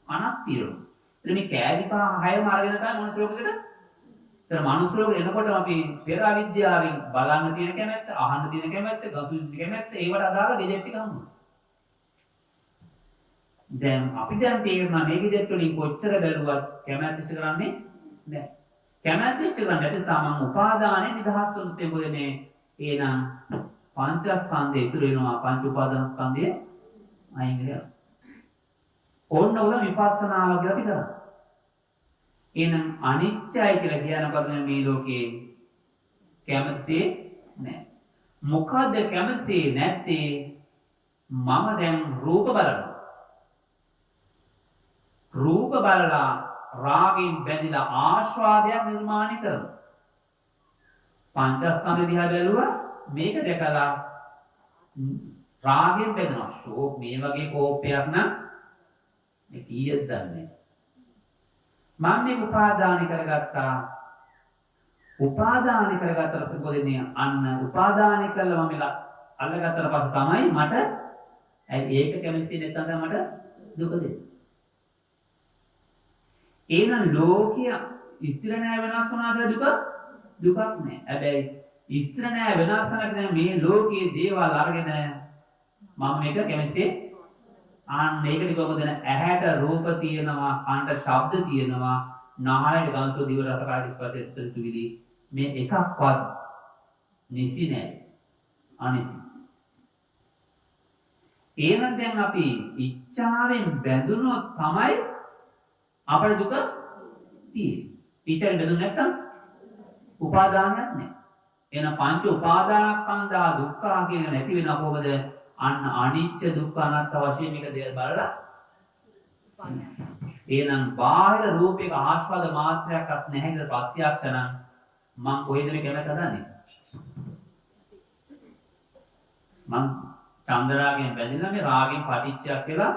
කනක් තියෙනවා. ඉතින් මේ කෑලි පහ හයම අරගෙන තමයි මනුස්ස ලෝකෙට. ඒතර මනුස්ස ලෝකෙට එනකොට අපි පෙර අවිද්‍යාවෙන් බලන්න තියෙන කැමැත්ත, අහන්න තියෙන කැමැත්ත, ගසු තියෙන කැමැත්ත, ඒවට අදාළ ගෙදෙට් ටික හම්බුනා. දැන් අපි දැන් තේරෙනවා මේ ගෙදෙට් වලින් කොච්චර බැලුවත් කැමැත්ත ඉෂ්ට කරන්නේ නැහැ. කැමැත්ත ඉෂ්ට කරන්නේ නැති සමන් උපාදානෙ නිදහස් වුණොත් එබොදනේ එහෙනම් පංචස්කන්ධය ඉතුරු වෙනවා. පංච උපාදානස්කන්ධය අයින් වෙනවා. ඕන්න උන විපස්සනාව කියලා අපි කරා. එහෙනම් අනිත්‍යයි කියලා කියනකොට මේ ලෝකේ කැමැත්තේ නැහැ. මොකද කැමැත්තේ නැත්තේ? මම දැන් රූප බලනවා. රූප බලලා රාගයෙන් බැඳිලා ආස්වාදයක් නිර්මාණය කරනවා. පංචස්කන්ධ දිහා බැලුවා මේක දැකලා රාගයෙන් බැඳෙනවා. ෂෝක් මේ වගේ කෝපයක් නම් මේ කීයද දන්නේ. මම මේ උපාදාන කරගත්තා. උපාදාන කරගත්තට පස්සේ අන්න උපාදාන කළා මම අල්ලගත්තට පස්සේ තමයි මට ඒක කැමති නැත්නම් මට දුක දෙන්නේ. එහෙනම් ලෝකීය ස්ථිර නැහැ වෙනස් වුණාද දුකක් නැහැ. හැබැයි ස්ථිර නැහැ වෙනස් නැත්නම් මේ ලෝකයේ දේවල් අරගෙන මම මේක කැමති ආන් මේකට කොහොමද ඇහැට රූප තියෙනවා, කනට ශබ්ද තියෙනවා, නාහයට ගන්ධ දිව රස කාය ස්පර්ශ තුවිලි මේ එකක්වත් නිසි නැහැ. අනිසි. එහෙනම් දැන් අපි ඉච්ඡාවෙන් බැඳුනොත් තමයි අපේ දුක තියෙන්නේ. ඉච්ඡාවෙන් බැඳුනේ නැත්තම් උපාදානයක් නැහැ. එහෙනම් පංච උපාදානස්කන්ධා දුක්ඛ කියන නැති වෙනවා කොහොමද? අන්න අනිත්‍ය දුක්ඛ අනාත්ම වශයෙන් මේක දෙය බලලා එහෙනම් බාහිර රූපයක ආස්වාද මාත්‍රයක්වත් නැහැ කියලා ප්‍රත්‍යක්ෂ නම් මං කොහෙද මේ කැමැත්ත හදන්නේ? මං චන්දරාගෙන් බැඳිලා මේ රාගෙන් පටිච්චයක් කියලා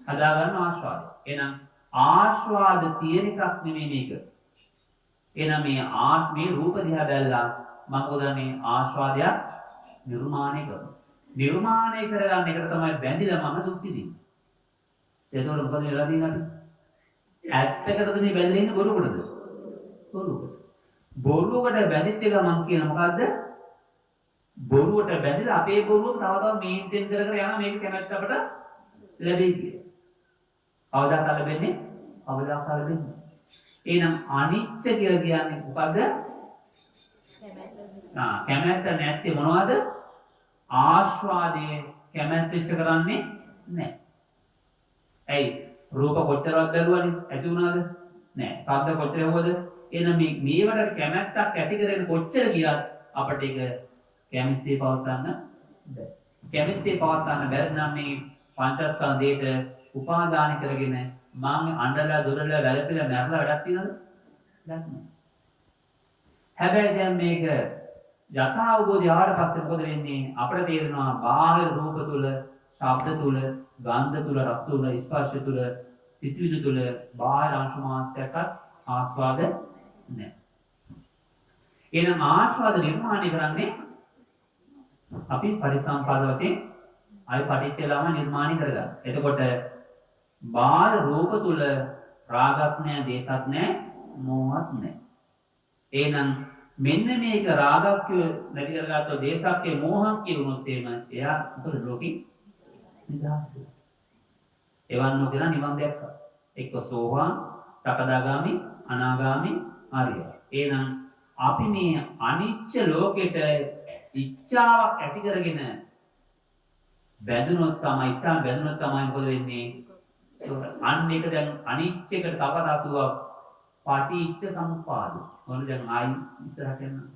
හදා ගන්න ආස්වාදය. එහෙනම් ආස්වාද තියෙන එකක් නෙමෙයි මේක. එහෙනම් මේ රූප දිහා බැලලා මම උදන්නේ ආස්වාදයක් නිර්මාණය කරනවා. නිර්මාණය කරගන්න එකට තමයි බැඳිලා මම දුක් විඳින්නේ. ඒතකොට මොකද වෙලා තියෙන්නේ? ඇත්තකටද මේ බැඳලා ඉන්නේ බොරුකටද? බොරුකට. බොරුවට බැඳිච්ච ගමන් කියන මොකද්ද? බොරුවට බැඳිලා අපේ බොරුව තව තව මේන්ටේන් කර කර යනවා මේක කැමැත්ත අපට ලැබෙයි කියලා. අවදාක ලැබෙන්නේ අවදාක ලැබෙන්නේ. එහෙනම් අනිච්ච කියලා කියන්නේ මොකද්ද? කැමැත්ත නැත්තේ මොනවද? ආස්වාදයේ කැමැත්ත ඉෂ්ට කරන්නේ නැහැ. ඇයි? රූප කොච්චරවත් බැලුවනේ ඇති වුණාද? නැහැ. ශබ්ද කොච්චර ඇහුවද? එහෙනම් මේවට කැමැත්තක් ඇති කරගෙන කොච්චර ගියත් අපිට ඒක කැමැස්සේ පවත්වන්න බැහැ. කැමැස්සේ පවත්වන්න බැරි නම් මේ පංචස්කන්ධයට උපාදාන කරගෙන මම අඬලා දොරලා වැළපිලා මැරලා වැඩක් තියනවද? නැහැ. හැබැයි දැන් මේක යථා අවබෝධය ආවට පස්සේ මොකද වෙන්නේ? අපිට තේරෙනවා බාහිර රූප තුල, ශබ්ද තුල, ගන්ධ තුල, රස තුල, ස්පර්ශ තුල, සිතුවිලි තුල බාහිර අංශ මාත්‍රයක්වත් ආස්වාද නැහැ. එහෙනම් ආස්වාද නිර්මාණය කරන්නේ අපි පරිසම්පාද වශයෙන් ආයි පටිච්චලාම නිර්මාණය කරගන්න. එතකොට බාහිර රූප තුල රාගක් නැහැ, දේශක් නැහැ, මෝහක් නැහැ. එහෙනම් මෙන්න මේක රාගක්ය නැති කරගත්තොත් දේශක්ය මෝහක්ය වුණොත් එහෙම එයා මොකද ලෝකෙ නිදහස් වෙනවා. එවන් නොකර නිවන් දැක්කා. එක්ක සෝවාන්, සකදාගාමි, අනාගාමි, ආර්ය. එහෙනම් අපි මේ අනිච්ච ලෝකෙට ඉච්ඡාවක් ඇති කරගෙන බැඳුනොත් තමයි මොකද වෙන්නේ? අන්න ඒක දැන් අනිච්චයකට තව ධාතුවක් පටිච්ච සමුප්පාද. මොන දැන් ආයි ඉස්සරහට යනවා.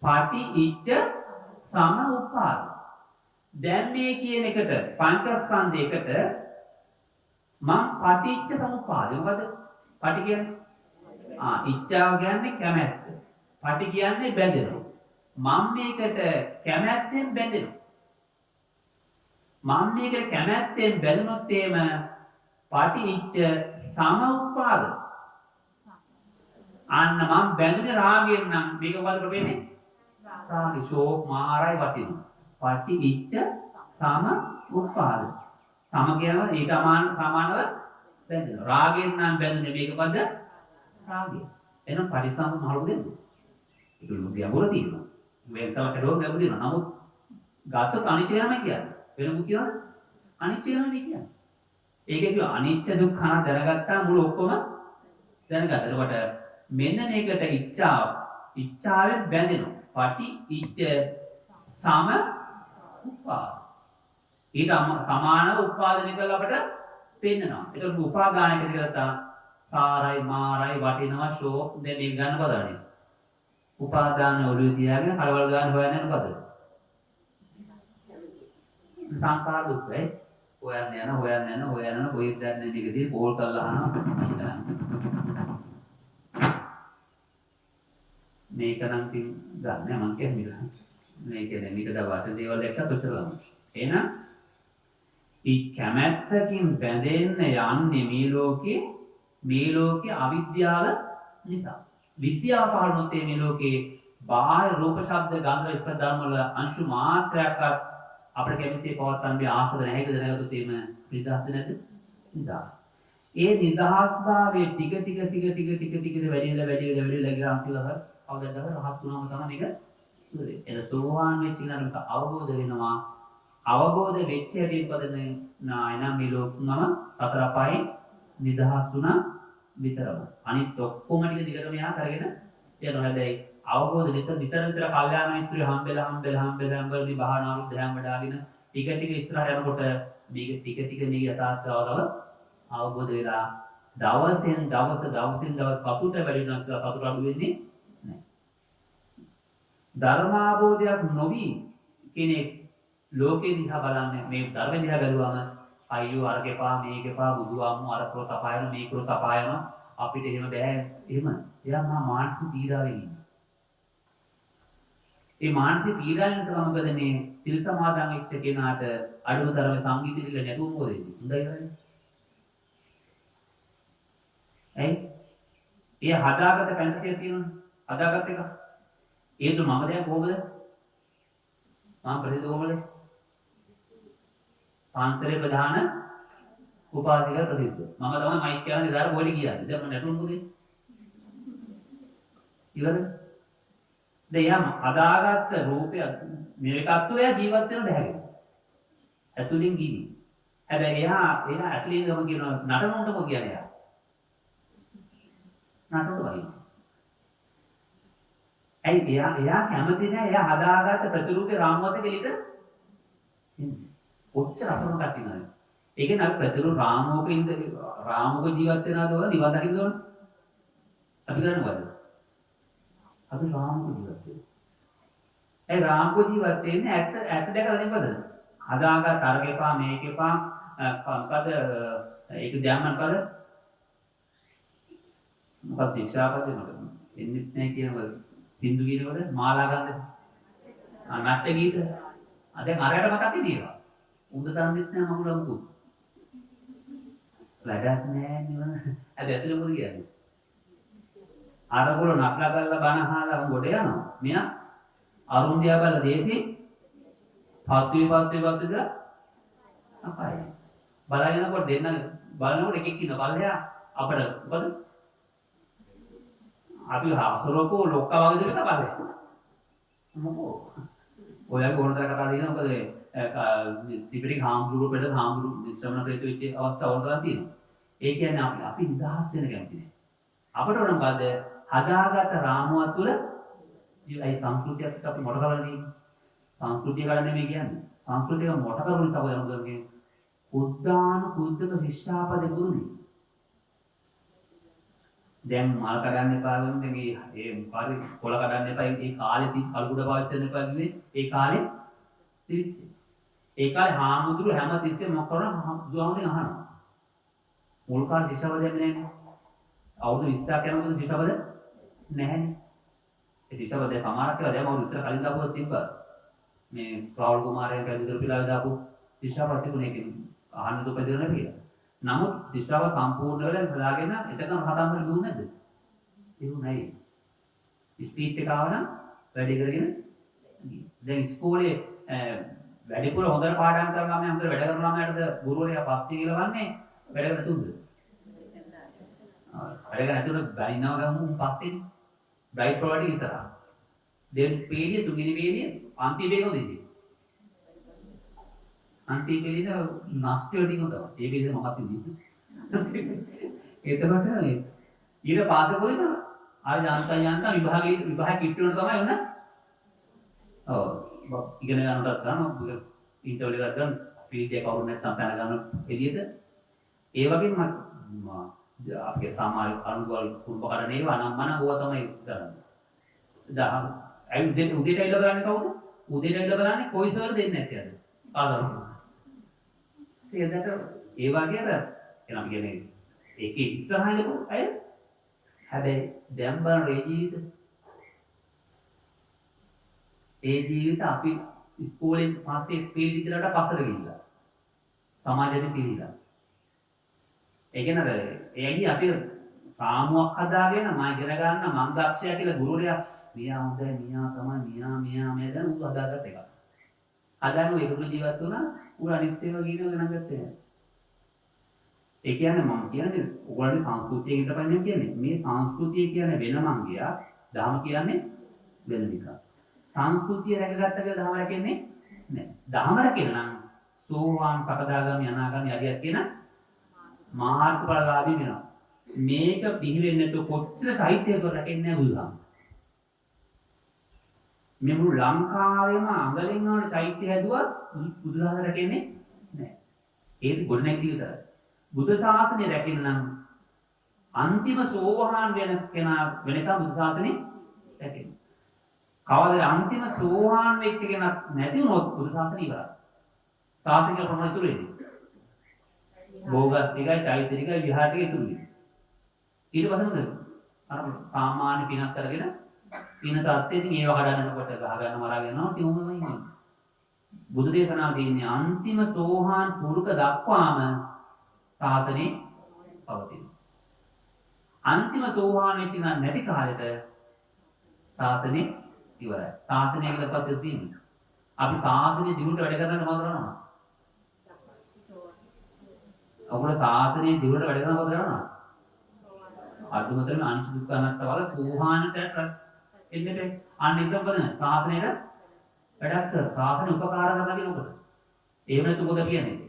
පටි ඉච්ඡ සම උපාද. දැන් මේ කියන එකට පංචස්කන්ධයකට මම පටිච්ච සමුප්පාදය මොකද? පටි කියන්නේ ඉච්ඡාව කියන්නේ කැමැත්ත. පටි කියන්නේ බැඳෙනවා. මම මේකට කැමැත්තෙන් බැඳෙනවා. මම මේකට කැමැත්තෙන් බැඳුනොත් එහෙම පටිච්ච සමුප්පාද. අන්න මම බැඳුනේ රාගයෙන් නම් මේක වලට වෙන්නේ රාගය ශෝක මාරයි වටිනවා. පටිච්ච සමුප්පාද. සම කියනවා ඊට සමානව බැඳෙනවා. රාගයෙන් නම් බැඳුනේ මේක වද රාගය. එහෙනම් පරිසම් මහලු දෙන්න. ඒක ගැඹුර තියෙනවා. මේකම කරුවොත් ගැඹුර තියෙනවා. නමුත් ගත අනිච්චයමයි කියන්නේ. වෙන මොකද කියන්නේ? අනිච්චයමයි කියන්නේ. ඒකේ කිව්ව අනිච්ච දුක්ඛ දැනගත්තා මුළු ඔක්කොම දැනගත්තා. එතකොට මෙන්න මේකට ඉච්ඡාවෙන් බැඳෙනවා. පටි ඉච්ඡ සම උපාද. ඊට සමානව උපාදනය කරලා අපට පෙන්නනවා. ඒක උපාදානයකට කියලා සාරයි මාරයි වටිනවා ෂෝක් දැන් මේක ගන්න බලන්නේ. උපාදාන ඔළුවේ තියාගෙන කලවල් ගන්න හොයන්න යන පද. සංකාර දුක් වේ. හොයන්න යන කොහෙද දැන්නේ දිගදී පෝල් කරලා අහනවා. මේක නම් තින් ගන්න මම කියන්නේ. මේක වට දේවල් එක්ක උත්තරලම. එහෙනම් කැමැත්තකින් බැඳෙන්න යන්නේ මේ ලෝකේ අවිද්‍යාව නිසා. විද්‍යාව පහළොත් මේ ලෝකේ බාහිර රූප ශබ්ද ගන්ධ ස්පර්ශ ධර්ම වල අංශු මාත්‍රයක්වත් අපිට කැමතිේ පවත්තන්නේ ආසද නැහැ කියලා දැනගත්තොත් එහෙම නිදහස් නැද්ද? නිදහස්. ඒ නිදහස්භාවයේ ටික වැඩිලා ගියාම කියලා අවුදදව රහත් වුණාම තමයි මේක සුදුනේ. එන සෝවාන් වෙච්ච කෙනාට අවබෝධ වෙනවා. අවබෝධ වෙච්ච හැටින් පදනේ නායනම් මේ ලෝකෙම සතර අපායේ නිදහස් වුණා විතරම. අනිත් ඔක්කොම ටික දිගටම යා කරගෙන යනවා. හැබැයි අවබෝධ නිතර කල්යාණ මිත්‍රයෝ හම්බෙලා භාවනාවල් ධ්‍යාන වඩාගෙන ටික ඉස්සරහ යනකොට මේක ටික මේ යථාර්ථවල අවබෝධ වෙලා දවසින් දවස සතුට වැඩි වෙනවා. සතුට අඩු වෙන්නේ නැහැ. ධර්මාභෝධයක් නොවි කෙනෙක් ලෝකේ දිහා බලන්නේ මේ ධර්ම දිහා ගලුවාම අයියෝ අර කෙපා මේ කෙපා බුදුආමු අර කර තපායන මේ කර තපායන අපිට එහෙම බෑ. එහෙම එයා මානසික පීඩාවෙන් ඉන්නේ. ඒ මානසික පීඩාවෙන් නිසා මොකද මේ සිල් සමාදන් වෙච්ච කෙනාට අඩුතරම සංගීත ඉල්ල නැතුව මොකද වෙන්නේ? හොඳයි නේද? ඒ හදාගත්ත ෆැන්ටසියක් තියෙනවනේ. හදාගත්ත එක. ඒක මම දැන් කොහොමද? මම ප්‍රසිද්ධ කොහොමද? පාන්සලේ ප්‍රධාන උපාධික ප්‍රසිද්ධ. මම තමයි මයික් කියන්නේ ඉදාර බෝලි කියන්නේ. දැන් මම නැටුම් මොකද? ඉවරද? දැන් යම් හදාගත්ත රූපය මේකත්ව එයා ජීවත් වෙන බැහැ. ඇතුලින් ගිනි. හැබැයි එයා ඇතුලින් ගම කියන නටනොන්ට මොකද කියන්නේ එයා? නටනොන්ට වයි. එයා කැමති නෑ එයා හදාගත්ත ප්‍රතිරූපේ රාමුවත් කෙලිට ඔච්චර අසම කටිනයි. ඒ කියන්නේ අපි ප්‍රතිරූප රාමුවක ජීවත් වෙනවද නිවන් දකින්නද? අපි කරන්නේ මොකද? අපි රාමුවක ජීවත් වෙනවා. ඒ රාමුවක ජීවත් වෙන්නේ ඇත්ත දැකලා නෙමෙයිද? හදාගත්ත අරගෙපා මේකෙපා මොකද ඒක ධ්‍යාන කරද? මොකද ශික්ෂාපදේ මට එන්නේ නැහැ කියනවද? සින්දු කියනවද? මාලා ගන්න. නැත්te ගීත. දැන් අරයට මතක් ඉදීවා. උඹ දන්නෙත් නෑ මගුලම්කු. වැඩක් නෑ නිවන. ඇතුලේ මොකද කියන්නේ? අරගොල්ල නටලා කරලා බණ අහලා උඹට යනවා. මෙයා අරුන්දියා බල දේශේ පත්විලා අපාය. බලනකොට දෙන්න බලනකොට එකෙක් ඉන්න බලයා අපිට මොකද? අපි හසරකෝ ලොක්කා වගේ දෙයක් බලය. මොකෝ? ඔයගේ ඕනතර කතා දෙනවා මොකද ත්‍රිපිටක හාමුදුරුවෝ පෙළ හාමුදුරුවෝ ශ්‍රමණ ප්‍රේත වෙච්ච අවස්ථාවල් ගන්න තියෙනවා. ඒ කියන්නේ අපි නිදහස් වෙන කැමති නෑ. අපට ඕන මොකද හදාගත්ත රාමුව තුළ ඒ සංස්කෘතියත් අපි මොඩ කරලා තියෙන්නේ. සංස්කෘතිය ගන්න නෙමෙයි කියන්නේ. සංස්කෘතිය මොඩ කරන නිසා ඔය මොකදන්නේ? උද්දාන කුද්දක ශිෂ්ඨාපද ගුරුනේ. දැන් මල් කඩන්න එපා වුණ මේ ඒ පාරේ කොළ කඩන්න එපා ඒ කාලේ තිස් කල්කුඩ පාවිච්චි කරන්න එපා කිව්වේ ඒ කාලේ තිරිච්ච. ඒ කාලේ හාමුදුරු හැම තිස්සෙම මොකක් කරනවා බුදුහාමුදුරන් අහනවා. මුල් කාලේ ශිෂ්‍යවදයක් නැහැ. අවුරුදු 20ක් යනකොට ශිෂ්‍යවද නැහැනේ. ඒ ශිෂ්‍යවදේ සමහරක් ඒවා දැන් අවුරුදු 20 කලින් දාපුවා තිබ්බා. මේ රාහුල් කුමාරයන් පැවිදි කරපිලා දාපු ශිෂ්‍යවද තිබුණේ කියන්නේ අහන්න දුපදිර නෙවෙයි. නමුත් ශිෂ්‍යව සම්පූර්ණ වෙලා හදාගෙන එතකම හතන්තර දුන්නේ නැද්ද? ඒක නෑ. ස්පීඩ් එක ආවනම් වැඩි කරගෙන දැන් ඉස්කෝලේ වැඩිපුර හොඳට පාඩම් කරන ළමයි අන්තර වැඩ කරන ළමයිටද ගුරුවරයා පස්සේ කියලාවන්නේ වැඩ කරලා තුන්ද? වැඩ කරලා නැතුව බැරිනවා ගමු පස්සේ බ්‍රයිට් ප්‍රොවයිඩ් ඉස්සරහා. දැන් පේලිය තුන්වෙනි පේලිය අන්තිම එක උදේදී. අන්තිම පේලිය නැස්ටි ටික උදා. ඒ පේලිය මොකක්ද ඉන්නේ? එතකොට ඊට පාස් කොහෙද? ආය යන්තම් විභාග කිට්ටුවන තමයි ඔන්න. ඔව්. ඉගෙන ගන්නටත් ගන්න ඉන්ටර්වල් එකක් ගන්න පීඩිය කවුරු නැත්නම් පැන ගන්න එළියට. ඒ වගේම අපේ සමාජ අනුගල් කුරුප කරන ඒවා නම් මන ඕවා තමයි කරන්නේ. දහම් උදේට එල්ල කරන්නේ කවුද? උදේට එල්ල කරන්නේ කොයි සර් දෙන්නේ නැති අද. සාධාරණ. ඒකට ඒ වගේ අර එනම් කියන්නේ ඒකේ ඉස්සරහින් අය හැබැයි දැන් බලන ඒ ජීවිත අපි ඉස්කෝලෙන් පස්සේ පීඩිතලට පස්සට ගිහිල්ලා සමාජයෙන් පිළිලා. ඒ කියන්නේ එයයි අපි රාමුවක් හදාගෙන මම ඉගෙන ගන්න මම දක්ෂයා කියලා ගුරුවරයා මියා හොඳයි මියා තමයි මියා දැන් උඹ හදාගත්ත එක. හදාගෙන ඒකම ජීවත් වුණා උඹ අනිත් ඒවා ගිනව ගණන් ගත්තේ නැහැ. ඒ කියන්නේ මම කියන්නේ ඔයගොල්ලෝ සංස්කෘතිය හිතපන්නේ කියන්නේ මේ සංස්කෘතිය කියන්නේ වෙනමං ගියා ධර්ම කියන්නේ වෙන එකක්. සංස්කෘතිය රැකගත්ත කියලා ධර්ම රැකෙන්නේ නැහැ. ධර්ම රැකෙන නම් සෝවාන් සකදාගාමී අනාගාමී අරියත් කියන මාර්ගඵලලාභී වෙනවා. මේක පිහි වෙන්නේ නැතුව කොච්චර සාහිත්‍යයක් රැකෙන්නේ නැහැ බුදුහාම. මේ මුළු ලංකාවේම අඟලින් වල සාහිත්‍ය හැදුවා බුදුහාම රැකෙන්නේ නැහැ. ඒක ගොඩනැගිලි විතරයි. බුද්ධ ශාසනය රැකෙන්න නම් අන්තිම සෝවහාන් වෙන කෙනා වෙනකම් බුද්ධ ශාසනය රැකෙන්න. කවදාද අන්තිම සෝවහාන් වෙච්ච කෙනා නැති වුණොත් බුද්ධ ශාසනය ඉවරයි. ශාසනික ප්‍රමාණය ඉතුරු වෙන්නේ. භෝගස් ටිකයි චෛත්‍ය ටිකයි විහාර ටික ඉතුරු වෙන්නේ. ඊට පස්සේ මොකද? අර සාමාන්‍ය පිනක් කරගෙන පින තත්ත්වයෙන් ඒව හදන්නකොට ගහ ගන්න මරා ගන්නවා ඉතින් උඹමයි ඉන්නේ. බුදු දේශනාව තියෙන්නේ අන්තිම සෝහාන් පුරුක දක්වාම ශාසනේ පවතින. අන්තිම සෝවාන් වෙච්ච නැති කාලෙට ශාසනේ ඉවරයි. ශාසනය කියලා පස්සේ තියෙන්නේ. අපි ශාසනය දිනුට වැඩ කරන්න මොකද කරනවා? අපේ ශාසනය දිනුට වැඩ කරන්න මොකද කරනවා? අදුමතරම අනිත් දුක්ඛ අනාත්ම වල සෝවාන්ට එන්නේ අන්න ඒක බලන්න ශාසනයට වැඩක් කර ශාසන උපකාර කරලා කියනකොට. එහෙම නැතු මොකද කියන්නේ?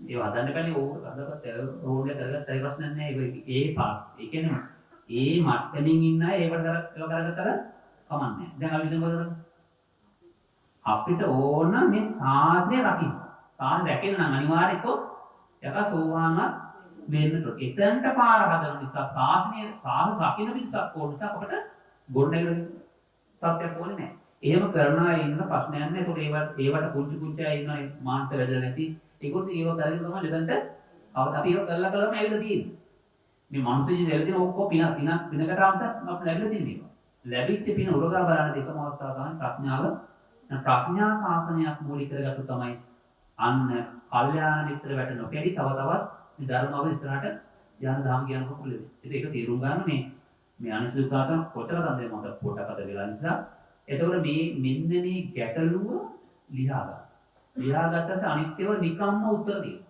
ඒ වදන්න බැලි ඕක අදපත් ඕනේ කරගත්ත ඒ ප්‍රශ්න නැහැ ඒ පාස් ඒ කියන්නේ ඒ මට්ටමින් ඉන්න අය ඒකට කරගත්තර කමන්නේ දැන් අපි හිතමු අපිට ඕන මේ සාසනය රකින්න සාසනය රැකෙන්න නම් අනිවාර්යයෙන්ම යක සෝවාන්වත් වෙන්න ඕනේ එතනට පාර හදන නිසා සාසනය රකින්න පිටසක් ඕන නිසා අපිට ගොඩනැගිලි තත්ත්වයක් ඕනේ නැහැ එහෙම කරන අය ඉන්න ප්‍රශ්නයක් නැහැ ඒකට පුංචි පුංචි අය ඉන්න මානසික වැඩ නැති ඒකත් ඒව කරගෙන තමයි ලෙඩන්ට අපි ඒක කරලා ඇවිල්ලා තියෙන්නේ. මේ මනුස්ස ජීවිතේ තියෙන ඔක්කොම පිනකට ආවසත් අපිට ලැබිලා තියෙනවා. ලැබිච්ච පින උරගා බලන දෙකම අවස්ථාව තමයි ප්‍රඥාව. ප්‍රඥා ශාසනයක් මූලික කරගත්තු තමයි අන්න කල්යාණ මිත්‍ර වැට නොකැඩි තව තවත් මේ ධර්මාව ඉස්සරහට යන ධම් කියනකොට පුළුවන්. ඒක තේරුම් ගන්න මේ අනිසුකාතන කොතර තමයි මට පොටකට වෙලා නිසා. එතකොට මෙන්න මේ ගැටලුව ලියා ගන්න. ලියාගත්තට අනිත්‍යව නිකම්ම උත්තර දෙනවා.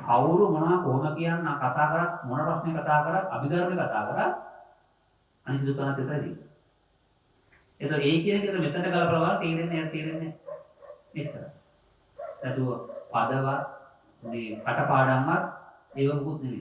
කවුරු මොනවා කොහොම කියන්න කතා කරත් මොන ප්‍රශ්නේ කතා කරත් අභිධර්මයේ කතා කරත් අනිත් දුකනත් එතනදී. ඒක ඒ කියන එක මෙතනට ගලපලා තේරෙන්නේ මෙච්චර. ඒතුව පදවත් මේ කටපාඩම්වත් ඒව මුකුත් නෙමෙයි.